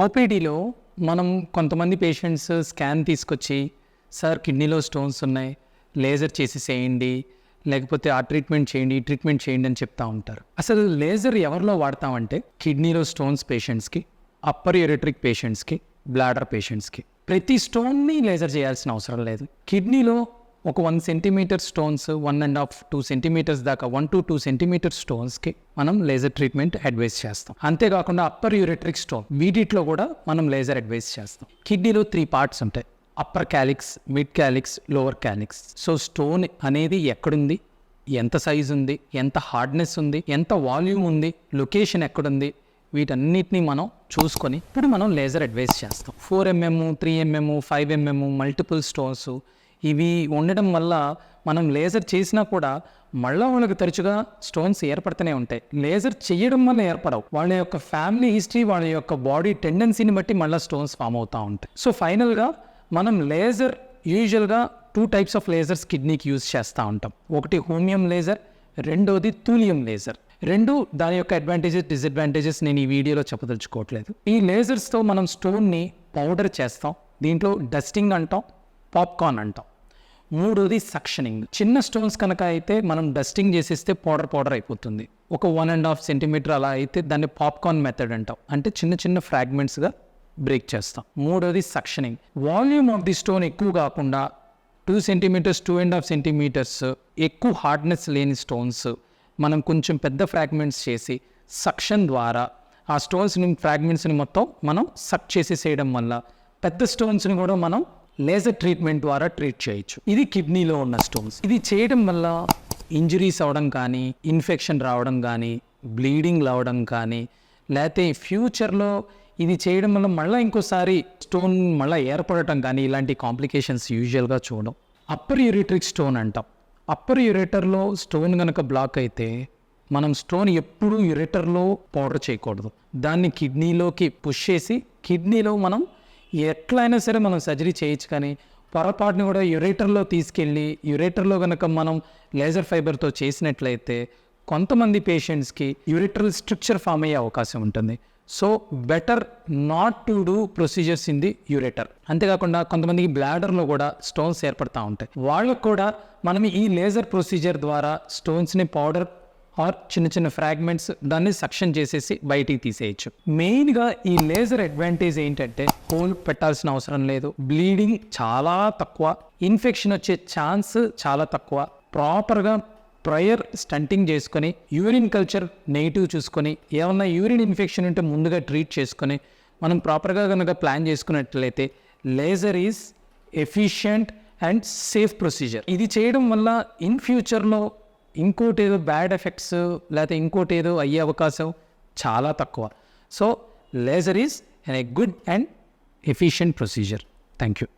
ఓపీడీలో మనం కొంతమంది patients scan తీసుకొచ్చి సార్ కిడ్నీలో స్టోన్స్ ఉన్నాయి, లేజర్ చేసేసేయండి, లేకపోతే ఆ ట్రీట్మెంట్ చేయండి అని చెప్తా ఉంటారు. అసలు లేజర్ ఎవరిలో వాడతామంటే కిడ్నీలో స్టోన్స్ పేషెంట్స్కి, అప్పర్ యూరిటరిక్ పేషెంట్స్కి, బ్లాడర్ పేషెంట్స్కి. ప్రతి స్టోన్ని లేజర్ చేయాల్సిన అవసరం లేదు. కిడ్నీలో ఒక 1 సెంటీమీటర్ స్టోన్స్, 1.5 2 సెంటీమీటర్స్ దాకా 1 to 2 సెంటీమీటర్ స్టోన్స్కి మనం లేజర్ ట్రీట్మెంట్ అడ్వైస్ చేస్తాం. అంతేకాకుండా అప్పర్ యూరిటరిక్ స్టోన్ వీటిలో కూడా మనం లేజర్ అడ్వైస్ చేస్తాం. కిడ్నీలో 3 పార్ట్స్ ఉంటాయి: upper calyx, mid calyx, lower calyx. So stone అనేది ఎక్కడుంది, ఎంత సైజు ఉంది, ఎంత హార్డ్నెస్ ఉంది, ఎంత వాల్యూమ్ ఉంది, లొకేషన్ ఎక్కడుంది, వీటన్నిటిని మనం చూసుకొని ఇప్పుడు మనం లేజర్ అడ్వైస్ చేస్తాం. 4mm, 3mm, 5mm multiple stones ఇవి ఉండడం వల్ల మనం లేజర్ చేసినా కూడా మళ్ళీ వాళ్ళకి తరచుగా స్టోన్స్ ఏర్పడుతూనే ఉంటాయి. లేజర్ చేయడం వల్ల ఏర్పడవు, వాళ్ళ యొక్క ఫ్యామిలీ హిస్టరీ, వాళ్ళ యొక్క బాడీ టెండెన్సీని బట్టి మళ్ళీ స్టోన్స్ ఫామ్ అవుతూ ఉంటాయి. సో ఫైనల్గా మనం లేజర్ యూజువల్గా 2 types ఆఫ్ లేజర్స్ కిడ్నీకి యూజ్ చేస్తూ ఉంటాం. ఒకటి హోమియం లేజర్, రెండోది థూలియం లేజర్. దాని యొక్క అడ్వాంటేజెస్, డిసడ్వాంటేజెస్ నేను ఈ వీడియోలో చెప్పదలుచుకోవట్లేదు. ఈ లేజర్స్తో మనం స్టోన్ని పౌడర్ చేస్తాం. దీంట్లో డస్టింగ్ అంటాం, పాప్కార్న్ అంటాం. మూడోది సక్షనింగ్. చిన్న స్టోన్స్ కనుక అయితే మనం డస్టింగ్ చేసేస్తే పౌడర్ అయిపోతుంది. ఒక 1.5 సెంటీమీటర్ అలా అయితే దాన్ని పాప్కార్న్ మెథడ్ అంటాం, అంటే చిన్న చిన్న ఫ్రాగ్మెంట్స్గా బ్రేక్ చేస్తాం. మూడోది సక్షనింగ్. వాల్యూమ్ ఆఫ్ ది స్టోన్ ఎక్కువ కాకుండా 2 సెంటీమీటర్స్, 2.5 సెంటీమీటర్స్ ఎక్కువ హార్డ్నెస్ లేని స్టోన్స్ మనం కొంచెం పెద్ద ఫ్రాగ్మెంట్స్ చేసి సక్షన్ ద్వారా ఆ స్టోన్స్ని, ఫ్రాగ్మెంట్స్ని మొత్తం మనం సక్ చేసేసేయడం వల్ల పెద్ద స్టోన్స్ని కూడా మనం లేజర్ ట్రీట్మెంట్ ద్వారా ట్రీట్ చేయొచ్చు. ఇది కిడ్నీలో ఉన్న స్టోన్స్. ఇది చేయడం వల్ల ఇంజరీస్ అవ్వడం కానీ, ఇన్ఫెక్షన్ రావడం కానీ, బ్లీడింగ్ రావడం కానీ, లేకపోతే ఫ్యూచర్లో ఇది చేయడం వల్ల మళ్ళీ ఇంకోసారి స్టోన్ మళ్ళీ ఏర్పడటం కానీ ఇలాంటి కాంప్లికేషన్స్ యూజువల్గా చూడడం. అప్పర్ యూరిటరిక్ స్టోన్ అంటాం. అప్పర్ యూరేటర్లో స్టోన్ కనుక బ్లాక్ అయితే మనం స్టోన్ ఎప్పుడూ యూరేటర్లో పౌడర్ చేయకూడదు. దాన్ని కిడ్నీలోకి పుష్ చేసి కిడ్నీలో మనం ఎట్లయినా సరే మనం సర్జరీ చేయొచ్చు, కానీ పొరపాటుని కూడా యూరేటర్లో తీసుకెళ్ళి యూరేటర్లో కనుక మనం లేజర్ ఫైబర్తో చేసినట్లయితే కొంతమంది పేషెంట్స్కి యూరిటరల్ స్ట్రక్చర్ ఫామ్ అయ్యే అవకాశం ఉంటుంది. So better not to do procedures in the ureter. అంతేకాకుండా కొంతమందికి బ్లాడర్లో కూడా స్టోన్స్ ఏర్పడుతూ ఉంటాయి. వాళ్ళకు కూడా మనం ఈ లేజర్ ప్రొసీజర్ ద్వారా స్టోన్స్ని పౌడర్ ఆర్ చిన్న చిన్న ఫ్రాగ్మెంట్స్ దాన్ని సక్షన్ చేసేసి బయటికి తీసేయచ్చు. మెయిన్గా ఈ లేజర్ అడ్వాంటేజ్ ఏంటంటే హోల్ పెట్టాల్సిన అవసరం లేదు, బ్లీడింగ్ చాలా తక్కువ, ఇన్ఫెక్షన్ వచ్చే ఛాన్స్ చాలా తక్కువ. ప్రాపర్గా ప్రయర్ స్టంటింగ్ చేసుకొని యూరిన్ కల్చర్ నెగిటివ్ చూసుకొని ఏమన్నా యూరిన్ ఇన్ఫెక్షన్ ఉంటే ముందుగా ట్రీట్ చేసుకొని మనం ప్రాపర్గా కనుక ప్లాన్ చేసుకున్నట్లయితే laser is efficient and safe procedure. ఇది చేయడం వల్ల ఇన్ ఫ్యూచర్లో ఇంకోటి ఏదో బ్యాడ్ ఎఫెక్ట్స్ లేకపోతే ఇంకోటి ఏదో అయ్యే అవకాశం చాలా తక్కువ. So laser is a good and efficient procedure. Thank you.